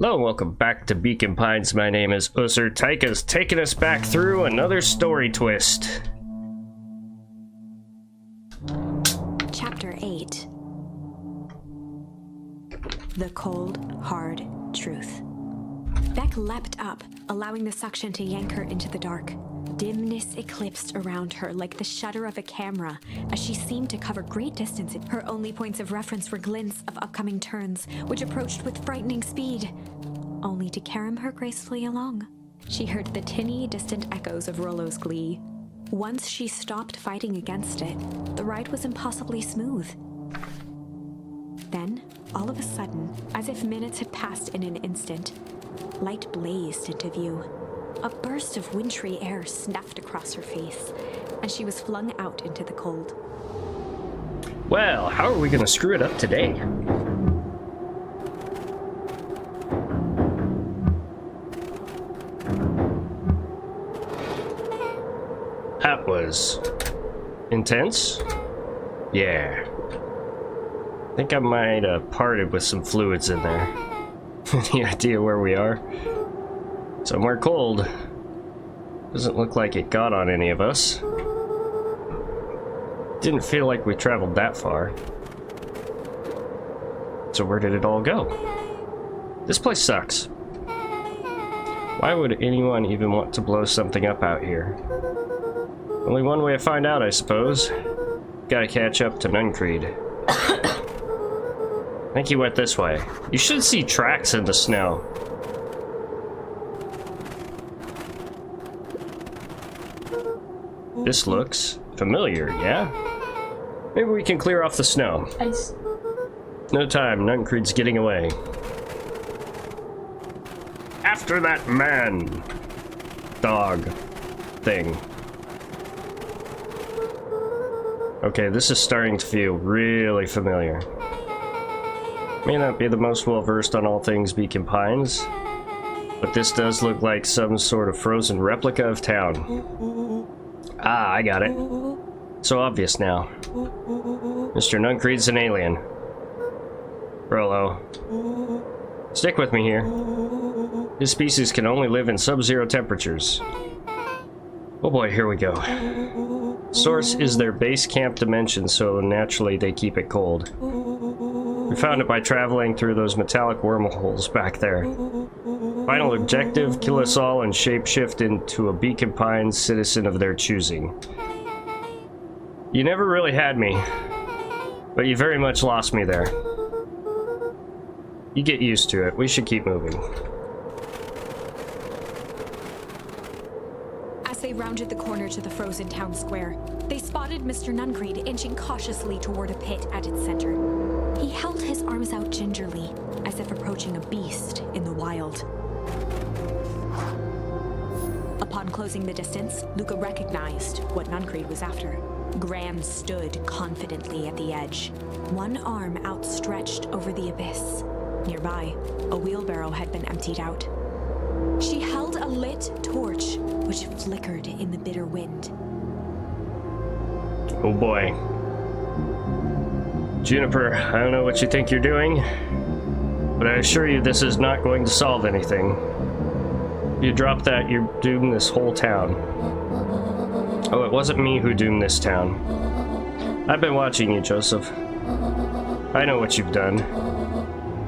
Hello and welcome back to Beacon Pines. My name is Ussur. Taika's taking us back through another story twist. Chapter 8. The Cold, Hard Truth. Beck leapt up, allowing the suction to yank her into the dark. Dimness eclipsed around her like the shutter of a camera as she seemed to cover great distances. Her only points of reference were glints of upcoming turns, which approached with frightening speed, only to carom her gracefully along. She heard the tinny, distant echoes of Rollo's glee. Once she stopped fighting against it, the ride was impossibly smooth. Then, all of a sudden, as if minutes had passed in an instant, light blazed into view. A burst of wintry air snuffed across her face, and she was flung out into the cold. Well, how are we going to screw it up today? That was intense. Yeah. I think I might have parted with some fluids in there. Any idea where we are? Somewhere cold. Doesn't look like it got on any of us. Didn't feel like we traveled that far. So where did it all go? This place sucks. Why would anyone even want to blow something up out here? Only one way to find out, I suppose. Gotta catch up to Nuncreed. I think he went this way. You should see tracks in the snow. This looks familiar, yeah? Maybe we can clear off the snow. Nice. No time, Nuncreed's getting away. After that man! Dog. Thing. Okay, this is starting to feel really familiar. May not be the most well-versed on all things Beacon Pines, but this does look like some sort of frozen replica of town. Ah, I got it. So obvious now. Mr. Nuncreed's an alien. Rollo. Stick with me here. His species can only live in sub-zero temperatures. Oh boy, here we go. Source is their base camp dimension, so naturally they keep it cold. We found it by traveling through those metallic wormholes back there. Final objective, kill us all and shapeshift into a Beacon Pines citizen of their choosing. You never really had me, but you very much lost me there. You get used to it. We should keep moving. As they rounded the corner to the frozen town square, they spotted Mr. Nuncreed inching cautiously toward a pit at its center. He held his arms out gingerly, as if approaching a beast in the wild. Upon closing the distance, Luca recognized what Nuncreed was after. Gran stood confidently at the edge, one arm outstretched over the abyss. Nearby, a wheelbarrow had been emptied out. She held a lit torch, which flickered in the bitter wind. Oh boy. Juniper, I don't know what you think you're doing, but I assure you this is not going to solve anything. If you drop that, you doom this whole town. Oh, it wasn't me who doomed this town. I've been watching you, Joseph. I know what you've done.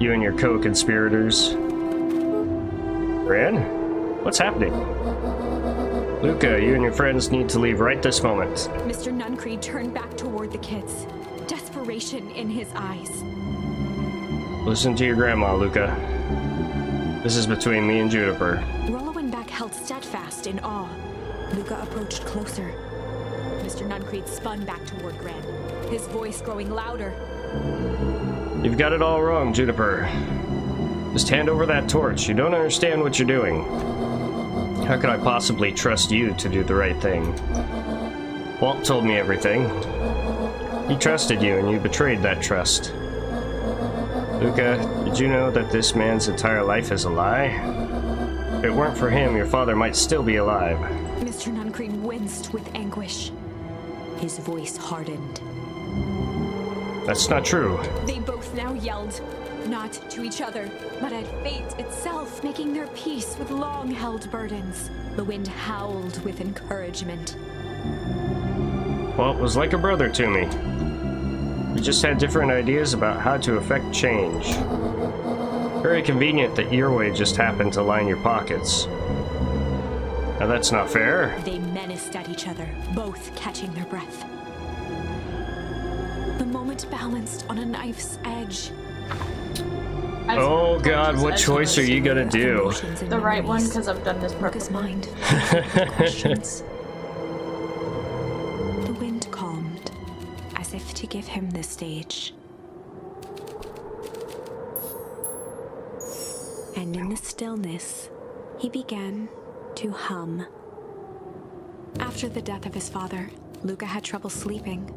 You and your co-conspirators. Gran? What's happening? Luca, you and your friends need to leave right this moment. Mr. Nuncreed turned back toward the kids, desperation in his eyes. Listen to your grandma, Luca. This is between me and Juniper. Rollo and Beck held steadfast in awe. Luca approached closer. Mr. Nuncreed spun back toward Gran, his voice growing louder. You've got it all wrong, Juniper. Just hand over that torch. You don't understand what you're doing. How could I possibly trust you to do the right thing? Walt told me everything. He trusted you, and you betrayed that trust. Luca, did you know that this man's entire life is a lie? If it weren't for him, your father might still be alive. Mr. Nuncreed winced with anguish. His voice hardened. That's not true. They both now yelled, not to each other, but at fate itself, making their peace with long-held burdens. The wind howled with encouragement. Well, it was like a brother to me. We just had different ideas about how to effect change. Very convenient that your way just happened to line your pockets. Now that's not fair. They menaced at each other, both catching their breath. The moment balanced on a knife's edge. Oh god, what choice are you gonna do? The right one, because I've done this part Lucas' before. mind questions. The wind calmed, as if to give him the stage. And in the stillness, he began to hum. After the death of his father, Luca had trouble sleeping.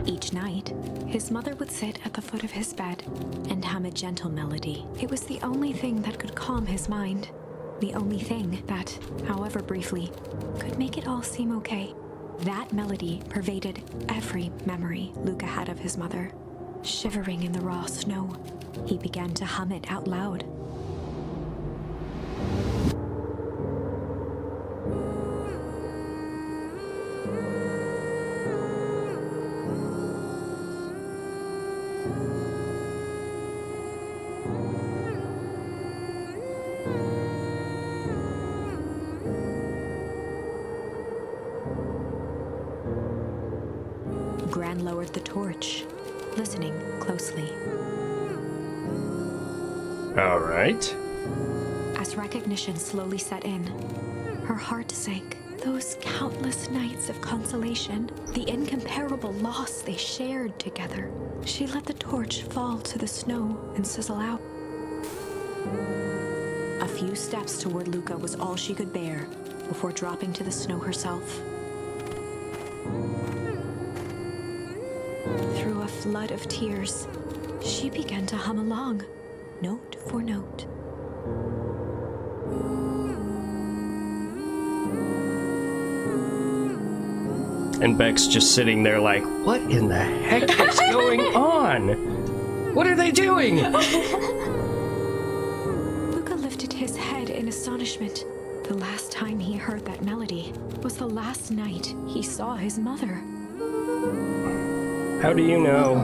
Each night, his mother would sit at the foot of his bed and hum a gentle melody. It was the only thing that could calm his mind. The only thing that, however briefly, could make it all seem okay. That melody pervaded every memory Luca had of his mother. Shivering in the raw snow, he began to hum it out loud. Gran lowered the torch, listening closely. All right. As recognition slowly set in, her heart sank. Those countless nights of consolation, the incomparable loss they shared together. She let the torch fall to the snow and sizzle out. A few steps toward Luca was all she could bear before dropping to the snow herself. Through a flood of tears, she began to hum along, note for note. And Beck's just sitting there like, what in the heck is going on? What are they doing? Luca lifted his head in astonishment. The last time he heard that melody was the last night he saw his mother. How do you know?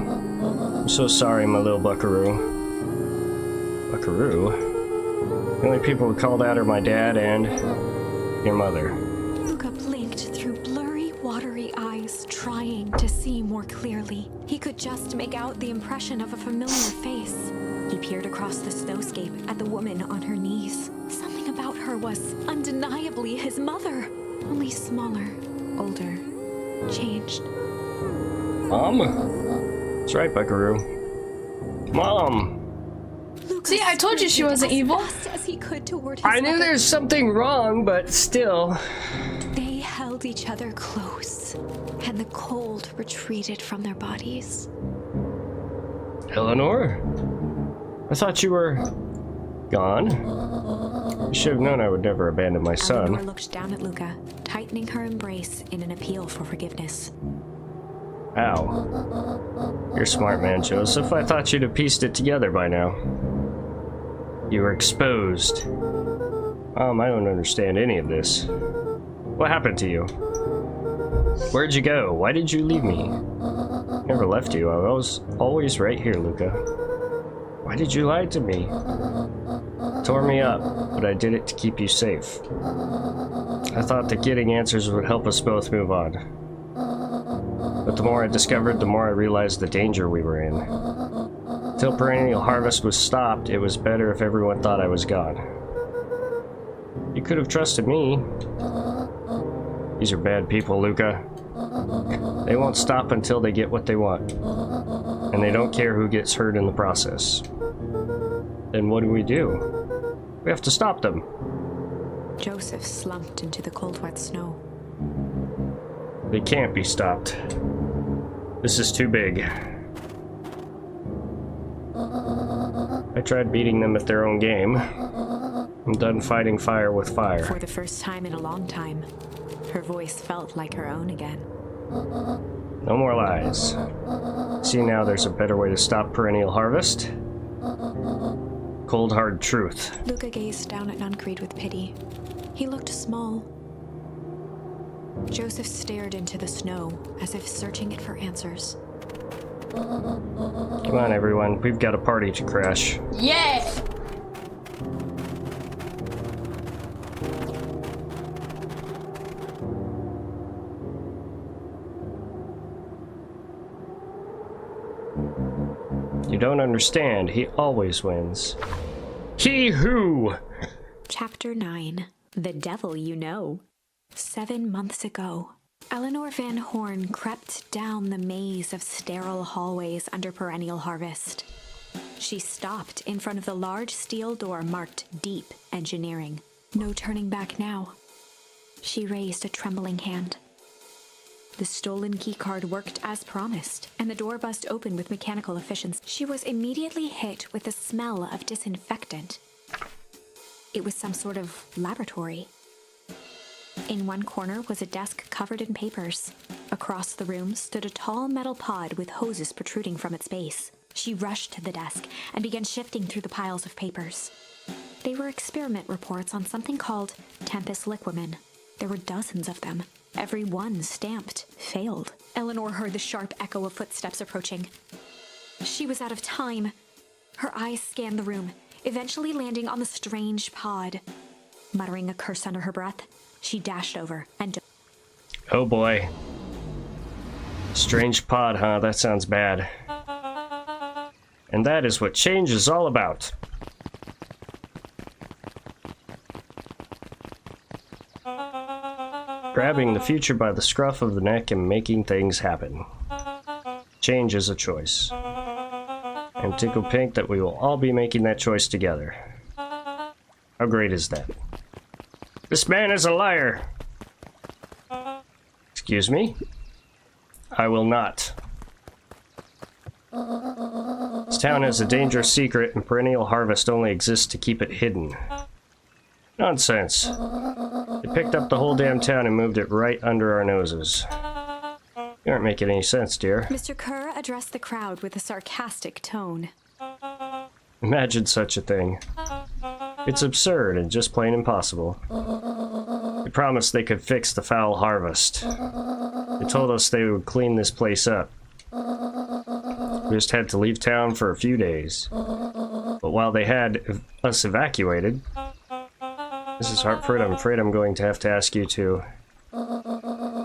I'm so sorry, my little buckaroo. Buckaroo? The only people who called out are my dad and your mother. Luca blinked through blurry, watery eyes, trying to see more clearly. He could just make out the impression of a familiar face. He peered across the snowscape at the woman on her knees. Something about her was undeniably his mother, only smaller, older, changed. Mom? That's right, buckaroo. Mom! Luca See, I told you she sprinted wasn't as evil. fast as he could toward his I knew mother. there's something wrong, but still. They held each other close, and the cold retreated from their bodies. Eleanor? I thought you were gone. You should have known I would never abandon my Eleanor son. looked down at Luca, tightening her embrace in an appeal for forgiveness. Ow. You're a smart man, Joseph. I thought you'd have pieced it together by now. You were exposed. Mom, I don't understand any of this. What happened to you? Where'd you go? Why did you leave me? Never left you. I was always right here, Luca. Why did you lie to me? Tore me up, but I did it to keep you safe. I thought that getting answers would help us both move on. But the more I discovered, the more I realized the danger we were in. Till Perennial Harvest was stopped, it was better if everyone thought I was gone. You could have trusted me. These are bad people, Luca. They won't stop until they get what they want. And they don't care who gets hurt in the process. Then what do? We have to stop them. Joseph slumped into the cold, wet snow. They can't be stopped. This is too big. I tried beating them at their own game. I'm done fighting fire with fire. For the first time in a long time, her voice felt like her own again. No more lies. See, now there's a better way to stop Perennial Harvest. Cold hard truth. Luca gazed down at Nuncreed with pity. He looked small. Joseph stared into the snow, as if searching it for answers. Come on, everyone. We've got a party to crash. Yeah! You don't understand. He always wins. He who? Chapter 9. The Devil You Know. 7 months ago, Eleanor Van Horn crept down the maze of sterile hallways under Perennial Harvest. She stopped in front of the large steel door marked Deep Engineering. No turning back now. She raised a trembling hand. The stolen keycard worked as promised, and the door buzzed open with mechanical efficiency. She was immediately hit with the smell of disinfectant. It was some sort of laboratory. In one corner was a desk covered in papers. Across the room stood a tall metal pod with hoses protruding from its base. She rushed to the desk and began shifting through the piles of papers. They were experiment reports on something called Tempus Liquamen. There were dozens of them. Every one stamped failed. Eleanor heard the sharp echo of footsteps approaching. She was out of time. Her eyes scanned the room, eventually landing on the strange pod. Muttering a curse under her breath, she dashed over and... Oh boy. Strange pod, huh? That sounds bad. And that is what change is all about. Grabbing the future by the scruff of the neck and making things happen. Change is a choice. And tickle pink that we will all be making that choice together. How great is that? This man is a liar! Excuse me? I will not. This town has a dangerous secret, and Perennial Harvest only exists to keep it hidden. Nonsense. They picked up the whole damn town and moved it right under our noses. You aren't making any sense, dear. Mr. Kerr addressed the crowd with a sarcastic tone. Imagine such a thing. It's absurd and just plain impossible. They promised they could fix the foul harvest. They told us they would clean this place up. We just had to leave town for a few days. But while they had us evacuated... Mrs. Hartford, I'm afraid I'm going to have to ask you to...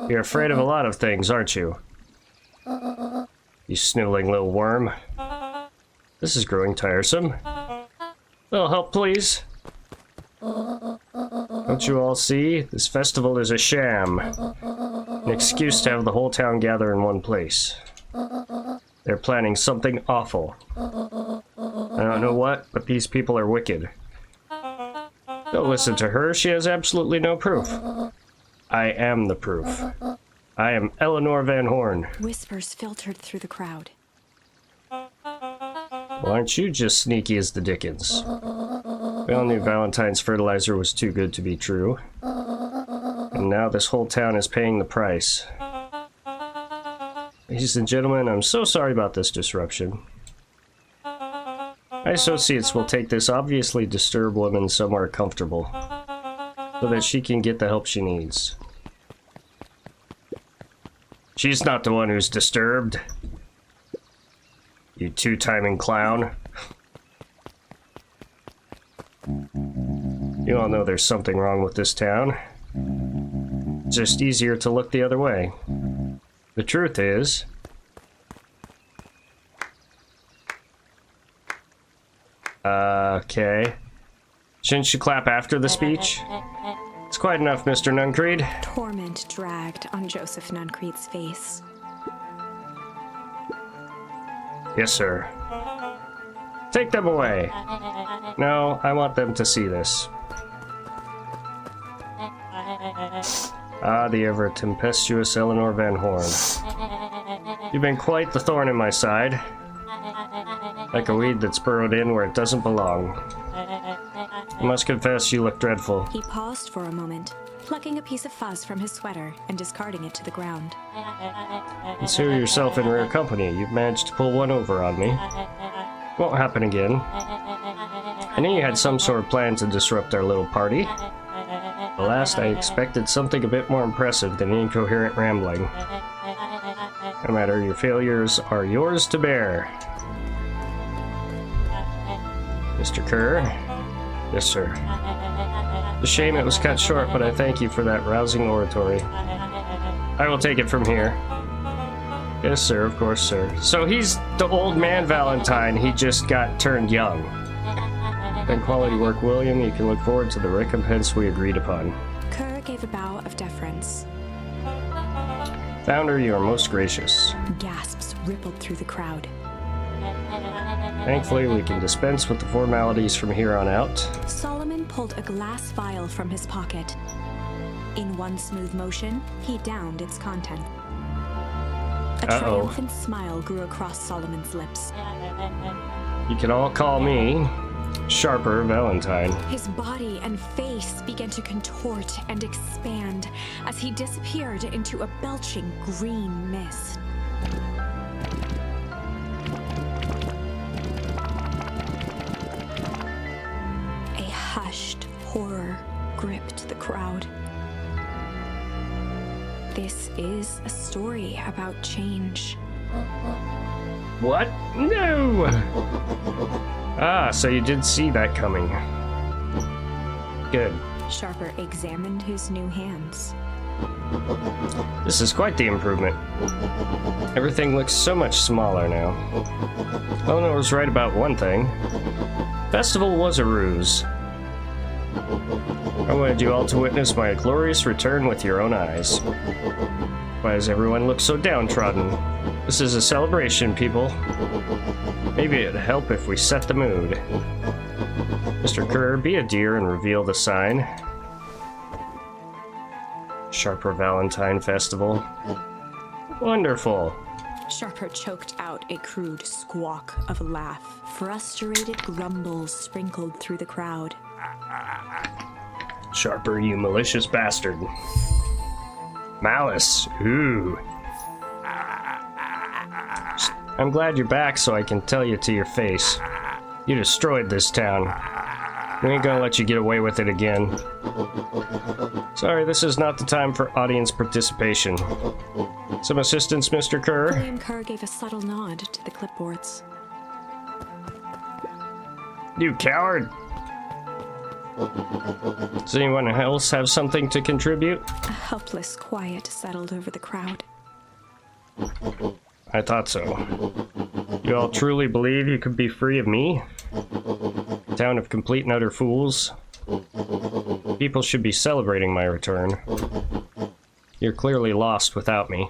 You're afraid of a lot of things, aren't you? You snoodling little worm. This is growing tiresome. Little help, please. Don't you all see? This festival is a sham. An excuse to have the whole town gather in one place. They're planning something awful. I don't know what, but these people are wicked. Don't listen to her. She has absolutely no proof. I am the proof. I am Eleanor Van Horn. Whispers filtered through the crowd. Well, aren't you just sneaky as the dickens? We all knew Valentine's fertilizer was too good to be true. And now this whole town is paying the price. Ladies and gentlemen, I'm so sorry about this disruption. My associates will take this obviously disturbed woman somewhere comfortable, so that she can get the help she needs. She's not the one who's disturbed. You two-timing clown. You all know there's something wrong with this town. It's just easier to look the other way. The truth is... Okay. Shouldn't you clap after the speech? It's quite enough, Mr. Nuncreed. Torment dragged on Joseph Nuncreed's face. Yes, sir. Take them away. No, I want them to see this. Ah, the ever-tempestuous Eleanor Van Horn. You've been quite the thorn in my side. Like a weed that's burrowed in where it doesn't belong. I must confess you look dreadful. He paused for a moment, plucking a piece of fuzz from his sweater and discarding it to the ground. Consider yourself in rare company. You've managed to pull one over on me. Won't happen again. I knew you had some sort of plan to disrupt our little party. At last, I expected something a bit more impressive than incoherent rambling. No matter, your failures are yours to bear. Mr. Kerr? Yes, sir. It's a shame it was cut short, but I thank you for that rousing oratory. I will take it from here. Yes, sir, of course, sir. So he's the old man Valentine, he just got turned young. Then quality work, William. You can look forward to the recompense we agreed upon. Kerr gave a bow of deference. Founder, you are most gracious. Gasps rippled through the crowd. Thankfully, we can dispense with the formalities from here on out. Solomon pulled a glass vial from his pocket. In one smooth motion, he downed its content. A triumphant smile grew across Solomon's lips. You can all call me Sharper Valentine. His body and face began to contort and expand as he disappeared into a belching green mist. A hushed horror gripped the crowd. This is a story about change. What? No! Ah, so you did see that coming. Good. Sharper examined his new hands. This is quite the improvement. Everything looks so much smaller now. Eleanor was right about one thing. Festival was a ruse. I wanted you all to witness my glorious return with your own eyes. Why does everyone look so downtrodden? This is a celebration, people. Maybe it'd help if we set the mood. Mr. Kerr, be a dear and reveal the sign. Sharper Valentine Festival. Wonderful. Sharper choked out a crude squawk of a laugh. Frustrated grumbles sprinkled through the crowd. Sharper, you malicious bastard. Malice. Ooh. I'm glad you're back so I can tell you to your face. You destroyed this town. We ain't gonna let you get away with it again. Sorry, this is not the time for audience participation. Some assistance, Mr. Kerr? William Kerr gave a subtle nod to the clipboards. You coward! Does anyone else have something to contribute? A helpless quiet settled over the crowd. I thought so. You all truly believe you could be free of me? A town of complete and utter fools? People should be celebrating my return. You're clearly lost without me.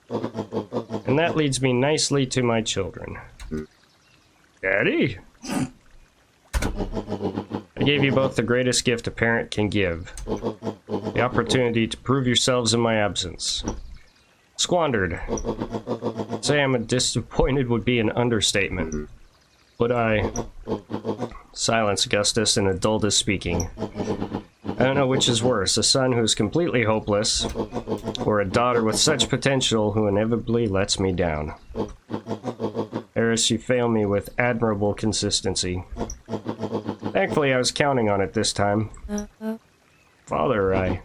And that leads me nicely to my children. Daddy? I gave you both the greatest gift a parent can give. The opportunity to prove yourselves in my absence. Squandered. Say I'm disappointed would be an understatement. Would I? Silence, Augustus, and Adult is speaking. I don't know which is worse, a son who's completely hopeless, or a daughter with such potential who inevitably lets me down. Eris, you fail me with admirable consistency. Thankfully, I was counting on it this time. Father, I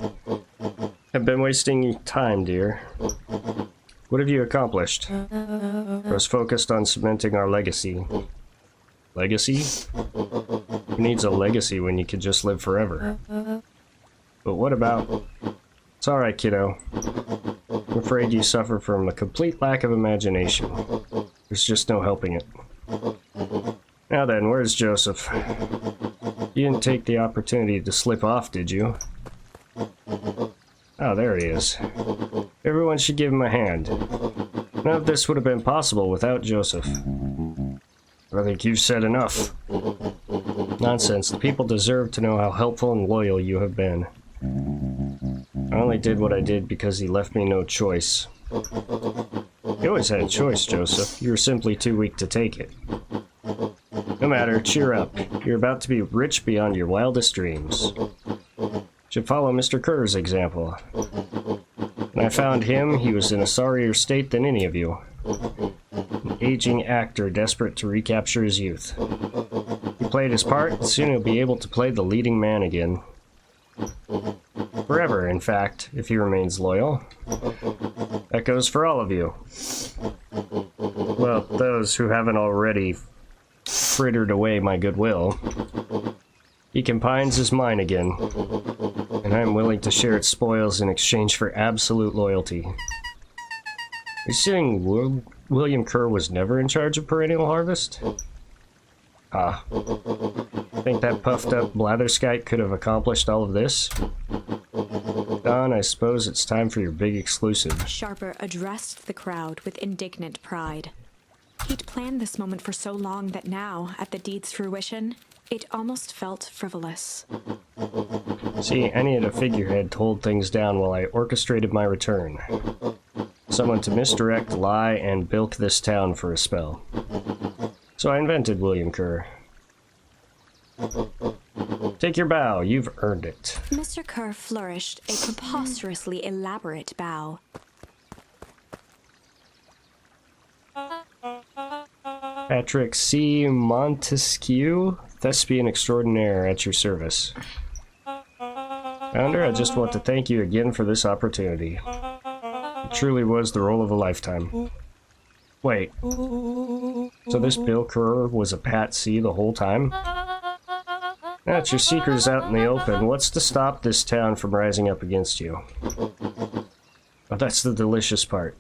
have been wasting time, dear. What have you accomplished? I was focused on cementing our legacy. Legacy? Who needs a legacy when you could just live forever? But what about... It's alright, kiddo. I'm afraid you suffer from a complete lack of imagination. There's just no helping it. Now then, where's Joseph? You didn't take the opportunity to slip off, did you? Oh, there he is. Everyone should give him a hand. None of this would have been possible without Joseph. I think you've said enough. Nonsense. The people deserve to know how helpful and loyal you have been. I only did what I did because he left me no choice. You always had a choice, Joseph. You were simply too weak to take it. No matter, cheer up. You're about to be rich beyond your wildest dreams. Should follow Mr. Kerr's example. When I found him, he was in a sorrier state than any of you. aging actor desperate to recapture his youth. He played his part, soon he'll be able to play the leading man again. Forever, in fact, if he remains loyal. That goes for all of you. Well, those who haven't already frittered away my goodwill. Beacon Pines is mine again, and I am willing to share its spoils in exchange for absolute loyalty. You're saying William Kerr was never in charge of Perennial Harvest? Ah. Think that puffed up blatherskite could have accomplished all of this? Don, I suppose it's time for your big exclusive. Sharper addressed the crowd with indignant pride. He'd planned this moment for so long that now, at the deed's fruition, it almost felt frivolous. See, I needed a figurehead to hold things down while I orchestrated my return. Someone to misdirect, lie, and bilk this town for a spell. So I invented William Kerr. Take your bow, you've earned it. Mr. Kerr flourished a preposterously elaborate bow. Patrick C. Montesquieu, thespian extraordinaire, at your service. Founder, I just want to thank you again for this opportunity. It truly was the role of a lifetime. Wait, so this Bill Kerr was a Pat C the whole time? That's your secret is out in the open. What's to stop this town from rising up against you? But that's the delicious part.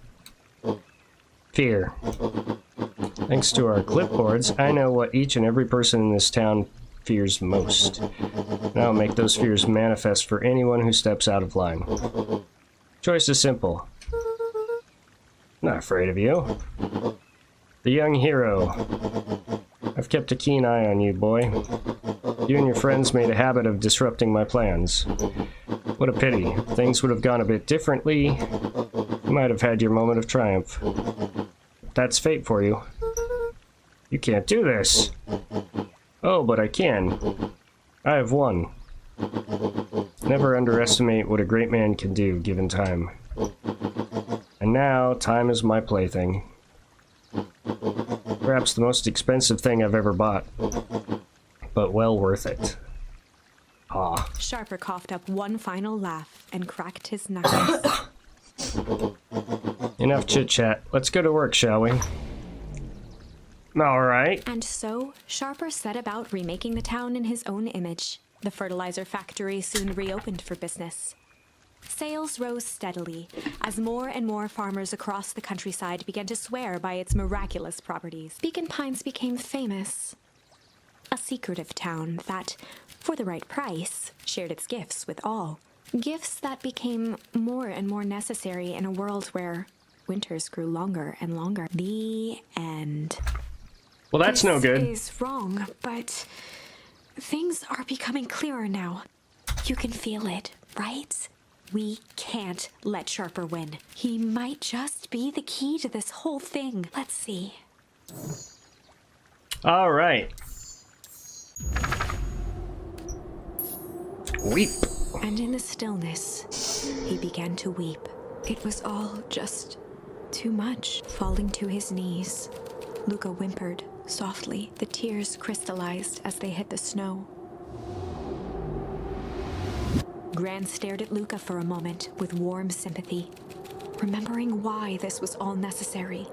Fear. Thanks to our clipboards, I know what each and every person in this town fears most. And I'll make those fears manifest for anyone who steps out of line. Choice is simple. Not afraid of you. The young hero. I've kept a keen eye on you, boy. You and your friends made a habit of disrupting my plans. What a pity. If things would have gone a bit differently, you might have had your moment of triumph. That's fate for you. You can't do this. Oh, but I can. I have won. Never underestimate what a great man can do, given time. And now, time is my plaything. Perhaps the most expensive thing I've ever bought. But well worth it. Ah. Sharper coughed up one final laugh and cracked his knuckles. Enough chit-chat. Let's go to work, shall we? All right. And so, Sharper set about remaking the town in his own image. The fertilizer factory soon reopened for business. Sales rose steadily as more and more farmers across the countryside began to swear by its miraculous properties. Beacon Pines became famous. A secretive town that, for the right price, shared its gifts with all. Gifts that became more and more necessary in a world where winters grew longer and longer. The end. Well, that's no good. This is wrong, but things are becoming clearer now. You can feel it, right? We can't let Sharper win. He might just be the key to this whole thing. Let's see. All right. Weep. And in the stillness, he began to weep. It was all just too much. Falling to his knees, Luca whimpered softly. The tears crystallized as they hit the snow. Gran stared at Luca for a moment with warm sympathy, remembering why this was all necessary.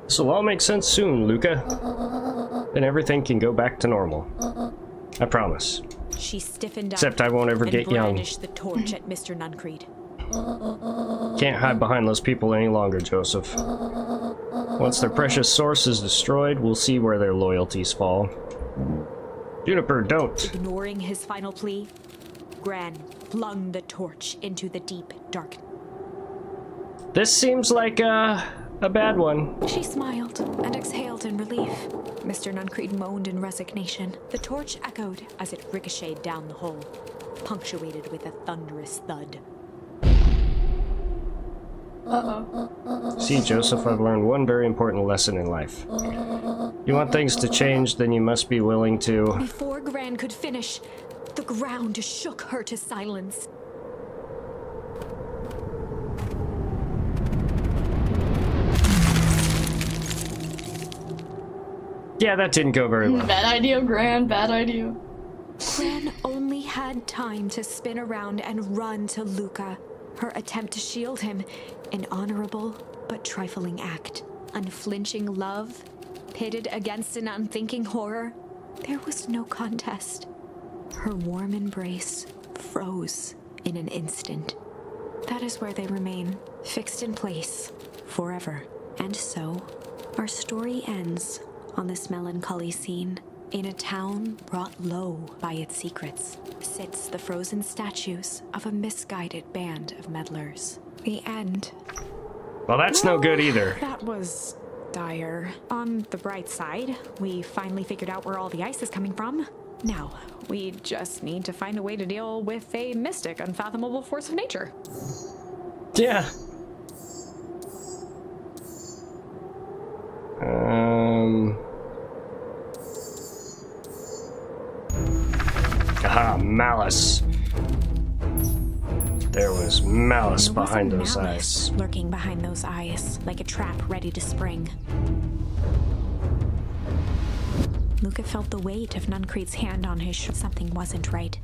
This will all make sense soon, Luca. Then everything can go back to normal. I promise. She stiffened up. Except I won't ever get young. Brandished the torch at Mr. Nuncreed. Can't hide behind those people any longer, Joseph. Once their precious source is destroyed, we'll see where their loyalties fall. Juniper, don't! Ignoring his final plea, Gran flung the torch into the deep dark. This seems like a bad one. She smiled and exhaled in relief. Mr. Nuncreed moaned in resignation. The torch echoed as it ricocheted down the hole, punctuated with a thunderous thud. See, Joseph, I've learned one very important lesson in life. You want things to change, then you must be willing to... Before Gran could finish, the ground shook her to silence. Yeah, that didn't go very well. Bad idea, Gran. Bad idea. Gran only had time to spin around and run to Luca. Her attempt to shield him, an honorable but trifling act. Unflinching love, pitted against an unthinking horror. There was no contest. Her warm embrace froze in an instant. That is where they remain, fixed in place, forever. And so, our story ends on this melancholy scene. In a town brought low by its secrets, sits the frozen statues of a misguided band of meddlers. The end. Well, that's no good either. That was dire. On the bright side, we finally figured out where all the ice is coming from. Now, we just need to find a way to deal with a mystic, unfathomable force of nature. Yeah. Aha, malice. There was malice behind those eyes. Lurking behind those eyes, like a trap ready to spring. Luca felt the weight of Nuncrete's hand on his shoulder. Something wasn't right.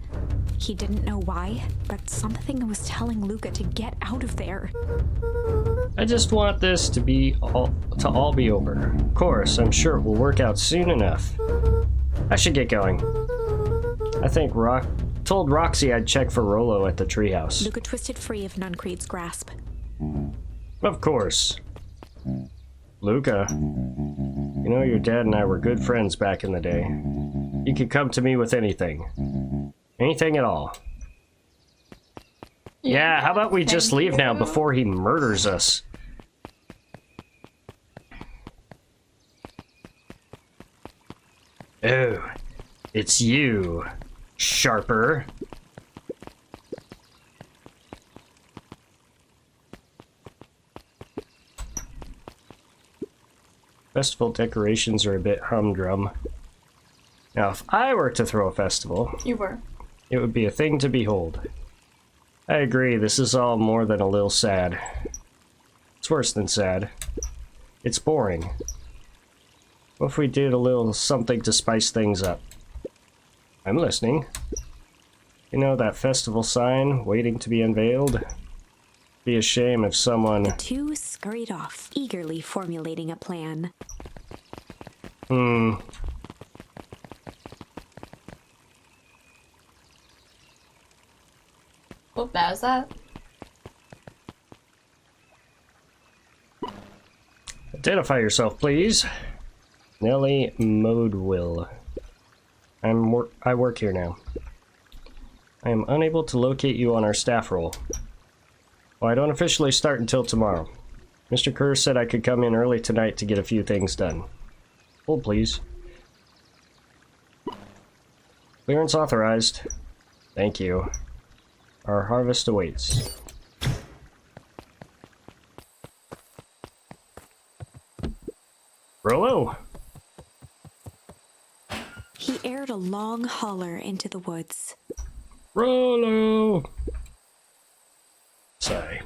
He didn't know why, but something was telling Luca to get out of there. I just want this to all be over. Of course, I'm sure it will work out soon enough. I should get going. I think told Roxy I'd check for Rollo at the treehouse. Luca twisted free of Nuncrete's grasp. Of course. Luca, you know your dad and I were good friends back in the day. You could come to me with anything. Anything at all. Yeah, how about we just leave now before he murders us? Oh, it's you, Sharper. Festival decorations are a bit humdrum. Now, if I were to throw a festival, it would be a thing to behold. I agree, this is all more than a little sad. It's worse than sad. It's boring. What if we did a little something to spice things up? I'm listening. You know that festival sign waiting to be unveiled? Be a shame if someone... The two scurried off, eagerly formulating a plan. What bad is that? Identify yourself, please. Nellie Modwill. I work here now. I am unable to locate you on our staff roll. Well, I don't officially start until tomorrow. Mr. Kerr said I could come in early tonight to get a few things done. Hold, please. Clearance authorized. Thank you. Our harvest awaits. Rollo! He aired a long holler into the woods. Rollo! Sorry.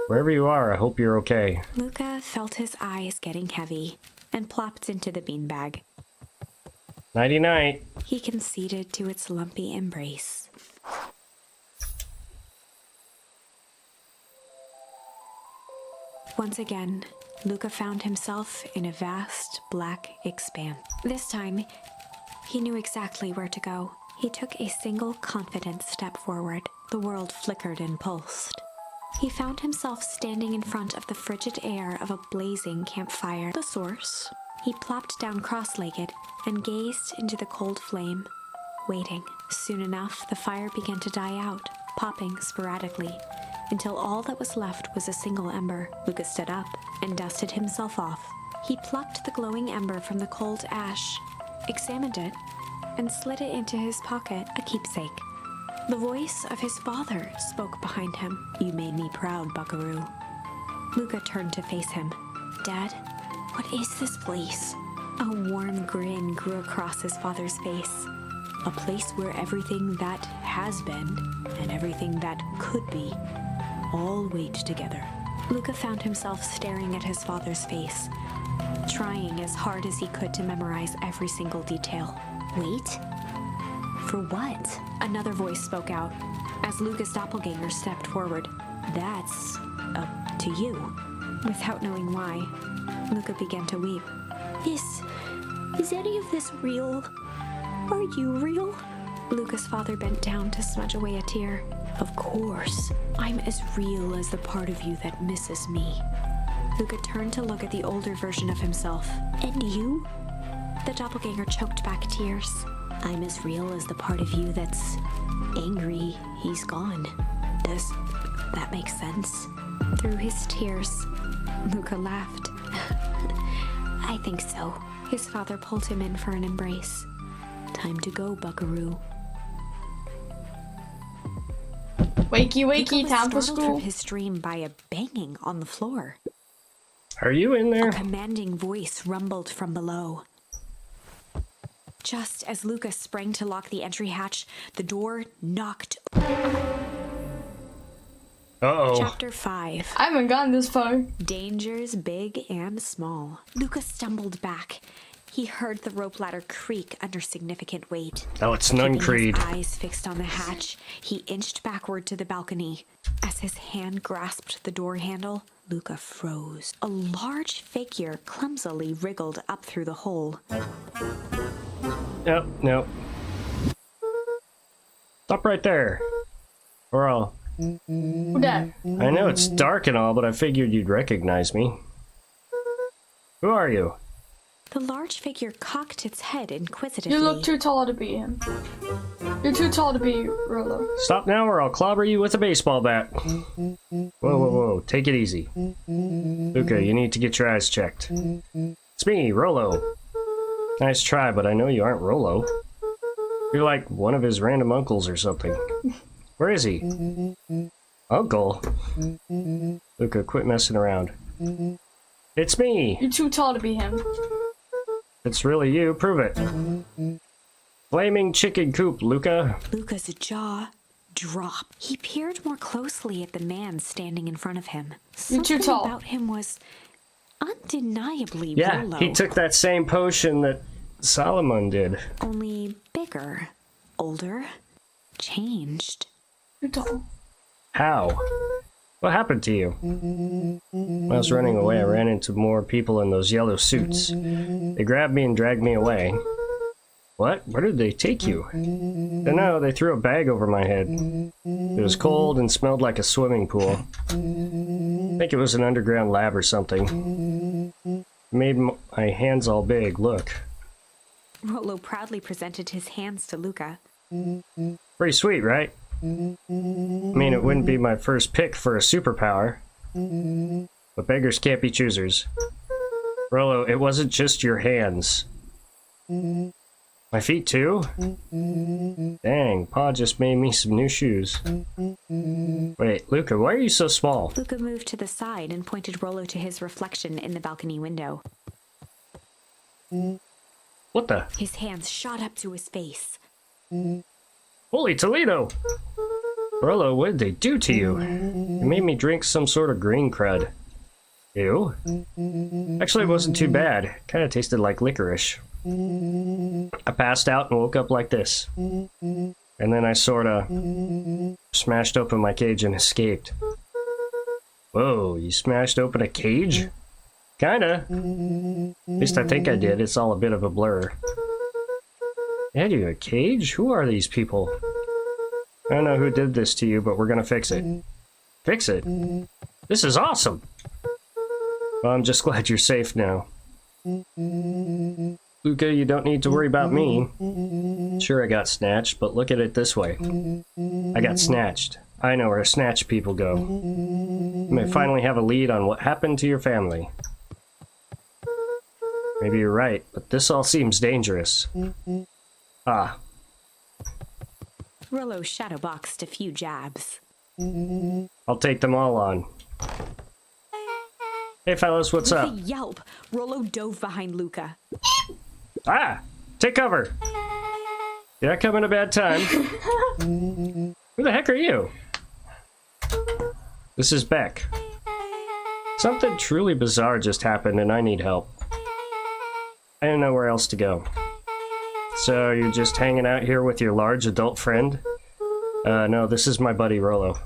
Wherever you are, I hope you're okay. Luca felt his eyes getting heavy and plopped into the beanbag. Nighty-night. He conceded to its lumpy embrace. Once again, Luca found himself in a vast black expanse. This time, he knew exactly where to go. He took a single confident step forward. The world flickered and pulsed. He found himself standing in front of the frigid air of a blazing campfire. The source. He plopped down cross-legged and gazed into the cold flame, waiting. Soon enough, the fire began to die out, popping sporadically, until all that was left was a single ember. Luca stood up and dusted himself off. He plucked the glowing ember from the cold ash, examined it, and slid it into his pocket, a keepsake. The voice of his father spoke behind him. "You made me proud, Buckaroo." Luca turned to face him. "Dad, what is this place?" A warm grin grew across his father's face. "A place where everything that has been and everything that could be all wait together." Luca found himself staring at his father's face, trying as hard as he could to memorize every single detail. Wait? For what? Another voice spoke out as Luca's doppelganger stepped forward. That's up to you. Without knowing why, Luca began to weep. Is any of this real? Are you real? Luca's father bent down to smudge away a tear. Of course, I'm as real as the part of you that misses me. Luca turned to look at the older version of himself. And you? The doppelganger choked back tears. I'm as real as the part of you that's angry he's gone. Does that make sense? Through his tears, Luca laughed. I think so. His father pulled him in for an embrace. Time to go, buckaroo. Wakey, Luca wakey, was time for startled school. from his dream by a banging on the floor. Are you in there? A commanding voice rumbled from below. Just as Luca sprang to lock the entry hatch, the door knocked. Uh-oh. Chapter 5. I haven't gotten this far. Dangers big and small. Luca stumbled back. He heard the rope ladder creak under significant weight. Oh, it's Keeping Nuncreed. his eyes fixed on the hatch, he inched backward to the balcony. As his hand grasped the door handle, Luca froze. A large figure clumsily wriggled up through the hole. Nope, nope. Stop right there. Or I'll... Who that? I know it's dark and all, but I figured you'd recognize me. Who are you? The large figure cocked its head inquisitively. You look too tall to be him. You're too tall to be Rolo. Stop now or I'll clobber you with a baseball bat. Whoa, whoa, whoa. Take it easy. Luca, you need to get your eyes checked. It's me, Rolo. Nice try, but I know you aren't Rolo. You're like one of his random uncles or something. Where is he? Uncle? Luca, quit messing around. It's me! You're too tall to be him. It's really you, prove it. Flaming chicken coop, Luca. Luca's jaw dropped. He peered more closely at the man standing in front of him. You're too Something tall. about him was undeniably Yeah, Rolo. he took that same potion that Solomon did. Only bigger, older, changed. Too tall. How? What happened to you? When I was running away, I ran into more people in those yellow suits. They grabbed me and dragged me away. What? Where did they take you? Dunno, they threw a bag over my head. It was cold and smelled like a swimming pool. I think it was an underground lab or something. It made my hands all big, look. Rolo proudly presented his hands to Luca. Pretty sweet, right? I mean, it wouldn't be my first pick for a superpower. But beggars can't be choosers. Rolo, it wasn't just your hands. My feet too? Dang, Pa just made me some new shoes. Wait, Luca, why are you so small? Luca moved to the side and pointed Rolo to his reflection in the balcony window. What the? His hands shot up to his face. Holy Toledo! Rolo, what did they do to you? They made me drink some sort of green crud. Ew. Actually, it wasn't too bad. Kind of tasted like licorice. I passed out and woke up like this. And then I sorta smashed open my cage and escaped. Whoa, you smashed open a cage? Kinda. At least I think I did. It's all a bit of a blur. They had you in a cage? Who are these people? I don't know who did this to you, but we're gonna fix it. Fix it? This is awesome! Well, I'm just glad you're safe now. Luca, you don't need to worry about me. Sure, I got snatched, but look at it this way. I got snatched. I know where snatch people go. You may finally have a lead on what happened to your family. Maybe you're right, but this all seems dangerous. Ah. Rolo shadowboxed a few jabs. I'll take them all on. Hey fellas, what's With up? a yelp, Rolo dove behind Luca. Ah! Take cover! Did I come in a bad time? Who the heck are you? This is Beck. Something truly bizarre just happened and I need help. I didn't know where else to go. So you're just hanging out here with your large adult friend? No, this is my buddy Rollo.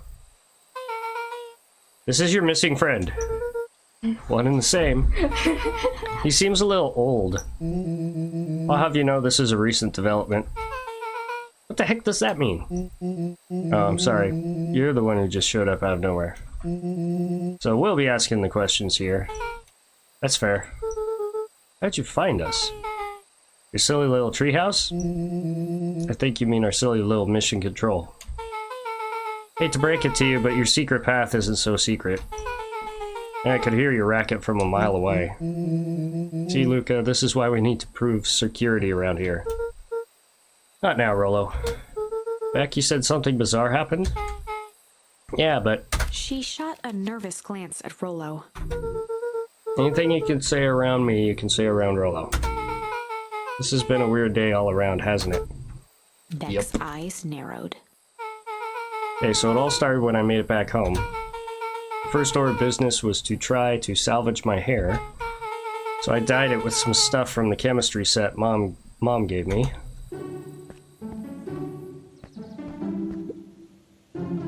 This is your missing friend. One and the same. He seems a little old. I'll have you know this is a recent development. What the heck does that mean? Oh, I'm sorry. You're the one who just showed up out of nowhere. So we'll be asking the questions here. That's fair. How'd you find us? Your silly little treehouse? I think you mean our silly little mission control. Hate to break it to you, but your secret path isn't so secret. And I could hear your racket from a mile away. See, Luca, this is why we need to prove security around here. Not now, Rollo. Beck, you said something bizarre happened? Yeah, but... She shot a nervous glance at Rollo. Anything you can say around me, you can say around Rollo. This has been a weird day all around, hasn't it? Beck's eyes narrowed. Okay, so it all started when I made it back home. The first order of business was to try to salvage my hair. So I dyed it with some stuff from the chemistry set Mom gave me.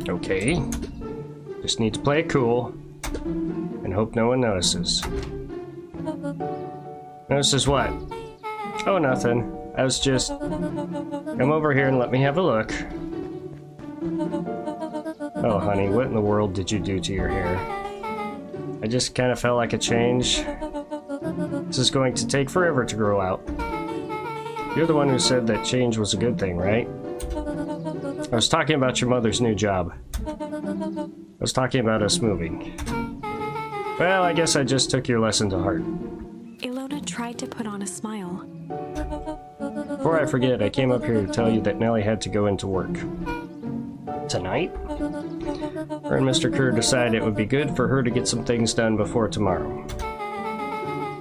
Okay. Just need to play it cool. And hope no one notices. Notices what? Oh, nothing. I was just... Come over here and let me have a look. Oh, honey, what in the world did you do to your hair? I just kind of felt like a change. This is going to take forever to grow out. You're the one who said that change was a good thing, right? I was talking about your mother's new job. I was talking about us moving. Well, I guess I just took your lesson to heart. Ilona tried to put on a smile. Before I forget, I came up here to tell you that Nellie had to go into work. Tonight? Her and Mr. Kerr decided it would be good for her to get some things done before tomorrow.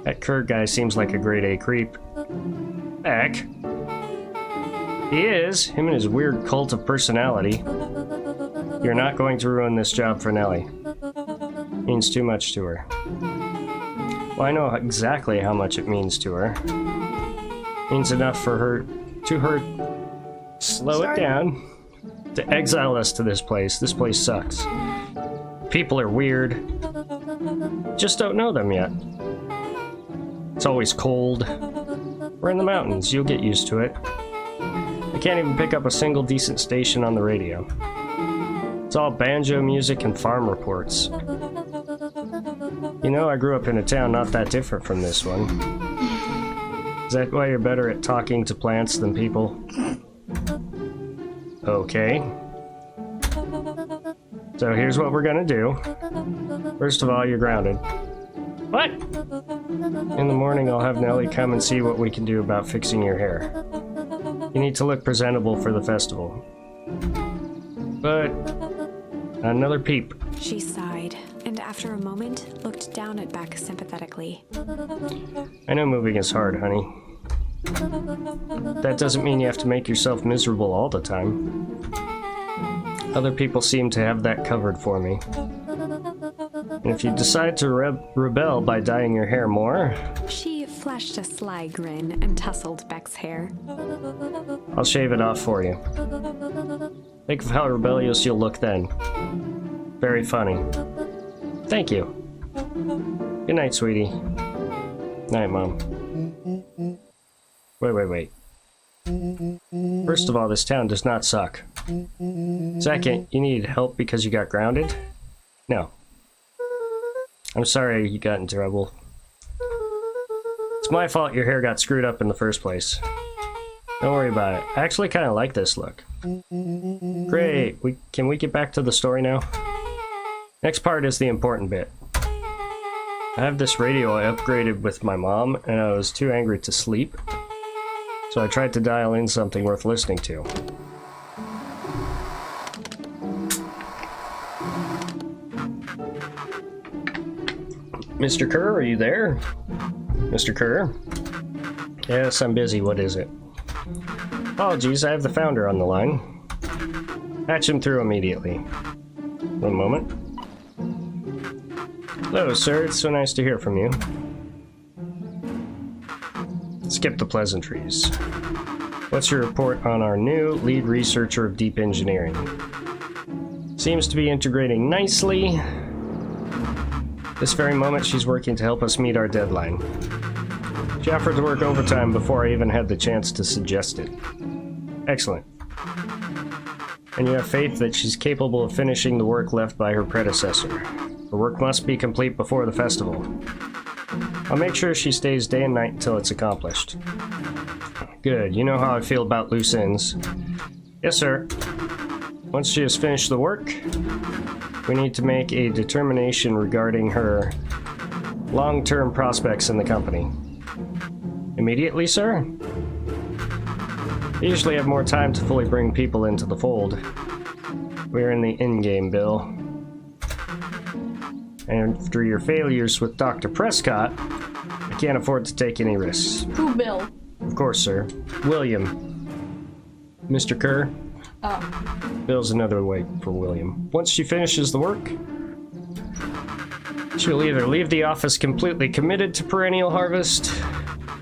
That Kerr guy seems like a grade A creep. Heck. He is, him and his weird cult of personality. You're not going to ruin this job for Nellie. Means too much to her. Well, I know exactly how much it means to her. Means enough for her to slow it down. To exile us to this place. This place sucks. People are weird. Just don't know them yet. It's always cold. We're in the mountains. You'll get used to it. I can't even pick up a single decent station on the radio. It's all banjo music and farm reports. You know, I grew up in a town not that different from this one. Is that why you're better at talking to plants than people? Okay. So here's what we're gonna do. First of all, you're grounded. What? In the morning, I'll have Nellie come and see what we can do about fixing your hair. You need to look presentable for the festival. But... another peep. She sighed, and after a moment, looked down at Beck sympathetically. I know moving is hard, honey. That doesn't mean you have to make yourself miserable all the time. Other people seem to have that covered for me. And if you decide to rebel by dyeing your hair more... She flashed a sly grin and tousled Beck's hair. I'll shave it off for you. Think of how rebellious you'll look then. Very funny. Thank you. Good night, sweetie. Night, Mom. Wait. First of all, this town does not suck. Second, you needed help because you got grounded? No. I'm sorry you got in trouble. It's my fault your hair got screwed up in the first place. Don't worry about it. I actually kind of like this look. Great. Can we get back to the story now? Next part is the important bit. I have this radio I upgraded with my mom, and I was too angry to sleep. So I tried to dial in something worth listening to. Mr. Kerr, are you there? Mr. Kerr? Yes, I'm busy. What is it? Apologies, I have the founder on the line. Patch him through immediately. One moment. Hello, sir. It's so nice to hear from you. Skip the pleasantries. What's your report on our new lead researcher of deep engineering? Seems to be integrating nicely. This very moment, she's working to help us meet our deadline. She offered to work overtime before I even had the chance to suggest it. Excellent. And you have faith that she's capable of finishing the work left by her predecessor. The work must be complete before the festival. I'll make sure she stays day and night until it's accomplished. Good. You know how I feel about loose ends. Yes, sir. Once she has finished the work, we need to make a determination regarding her long-term prospects in the company. Immediately, sir? I usually have more time to fully bring people into the fold. We're in the in-game, Bill. And after your failures with Dr. Prescott, I can't afford to take any risks. Who, Bill? Of course, sir. William. Mr. Kerr? Oh. Bill's another way for William. Once she finishes the work, she'll either leave the office completely committed to Perennial Harvest,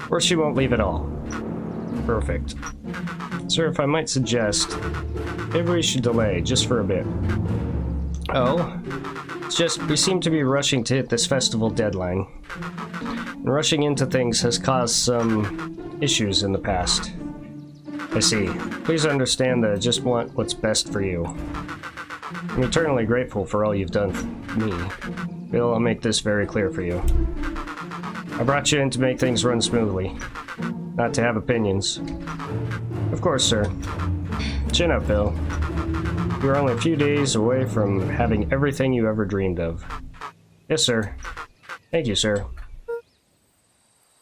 or she won't leave at all. Perfect. Sir, if I might suggest, maybe we should delay, just for a bit. Oh? It's just, we seem to be rushing to hit this festival deadline. And rushing into things has caused some issues in the past. I see. Please understand that I just want what's best for you. I'm eternally grateful for all you've done for me. Bill, I'll make this very clear for you. I brought you in to make things run smoothly, not to have opinions. Of course, sir. Chin up, Bill. You're only a few days away from having everything you ever dreamed of. Yes, sir. Thank you, sir.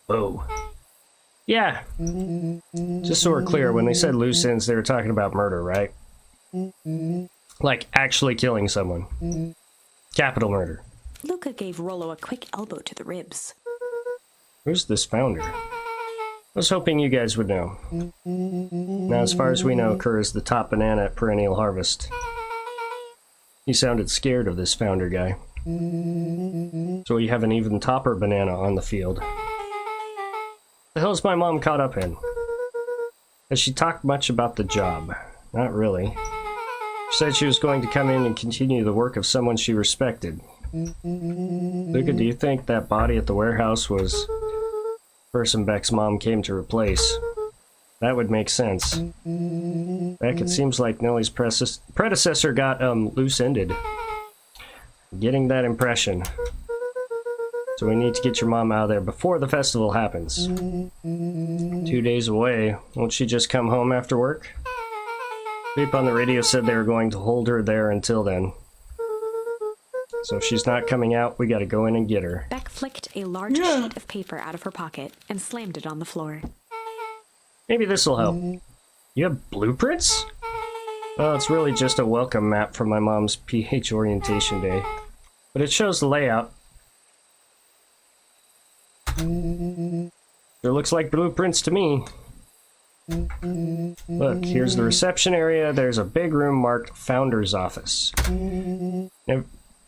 Whoa. Yeah. Just so we're clear, when they said loose ends, they were talking about murder, right? Like actually killing someone. Capital murder. Luca gave Rollo a quick elbow to the ribs. Who's this founder? I was hoping you guys would know. Now, as far as we know, Kerr is the top banana at Perennial Harvest. He sounded scared of this founder guy. So you have an even topper banana on the field. The hell's my mom caught up in? Has she talked much about the job? Not really. She said she was going to come in and continue the work of someone she respected. Luca, do you think that body at the warehouse was the person Beck's mom came to replace? That would make sense. Beck, it seems like Nellie's predecessor got, loose-ended. Getting that impression. So we need to get your mom out of there before the festival happens. 2 days away. Won't she just come home after work? People on the radio said they were going to hold her there until then. So if she's not coming out, we gotta go in and get her. Beck flicked a large sheet of paper out of her pocket and slammed it on the floor. Maybe this'll help. You have blueprints? Well, it's really just a welcome map from my mom's PH orientation day. But it shows the layout. Sure looks like blueprints to me. Look, here's the reception area. There's a big room marked Founder's Office. Now,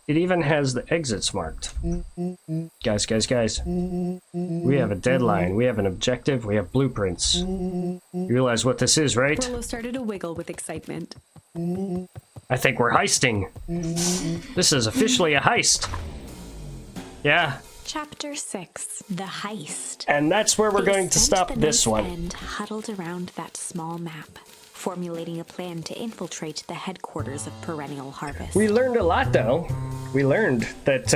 it even has the exits marked. Guys. We have a deadline. We have an objective. We have blueprints. You realize what this is, right? Rollo started to wiggle with excitement. I think we're heisting. This is officially a heist. Yeah. Chapter 6, The Heist. And that's where we're going to stop this one. And huddled around that small map, formulating a plan to infiltrate the headquarters of Perennial Harvest. We learned a lot, though. We learned that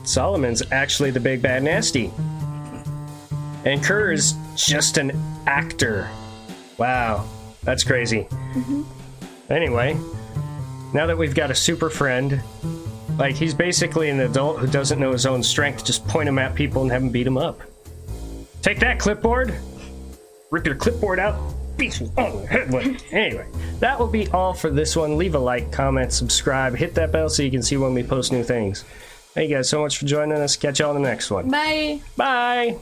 Solomon's actually the big bad nasty. And Kerr is just an actor. Wow, that's crazy. Anyway, now that we've got a super friend, like, he's basically an adult who doesn't know his own strength. Just point him at people and have him beat him up. Take that, clipboard! Rip your clipboard out, beat you on the head with it. Anyway, that will be all for this one. Leave a like, comment, subscribe, hit that bell so you can see when we post new things. Thank you guys so much for joining us. Catch y'all in the next one. Bye. Bye!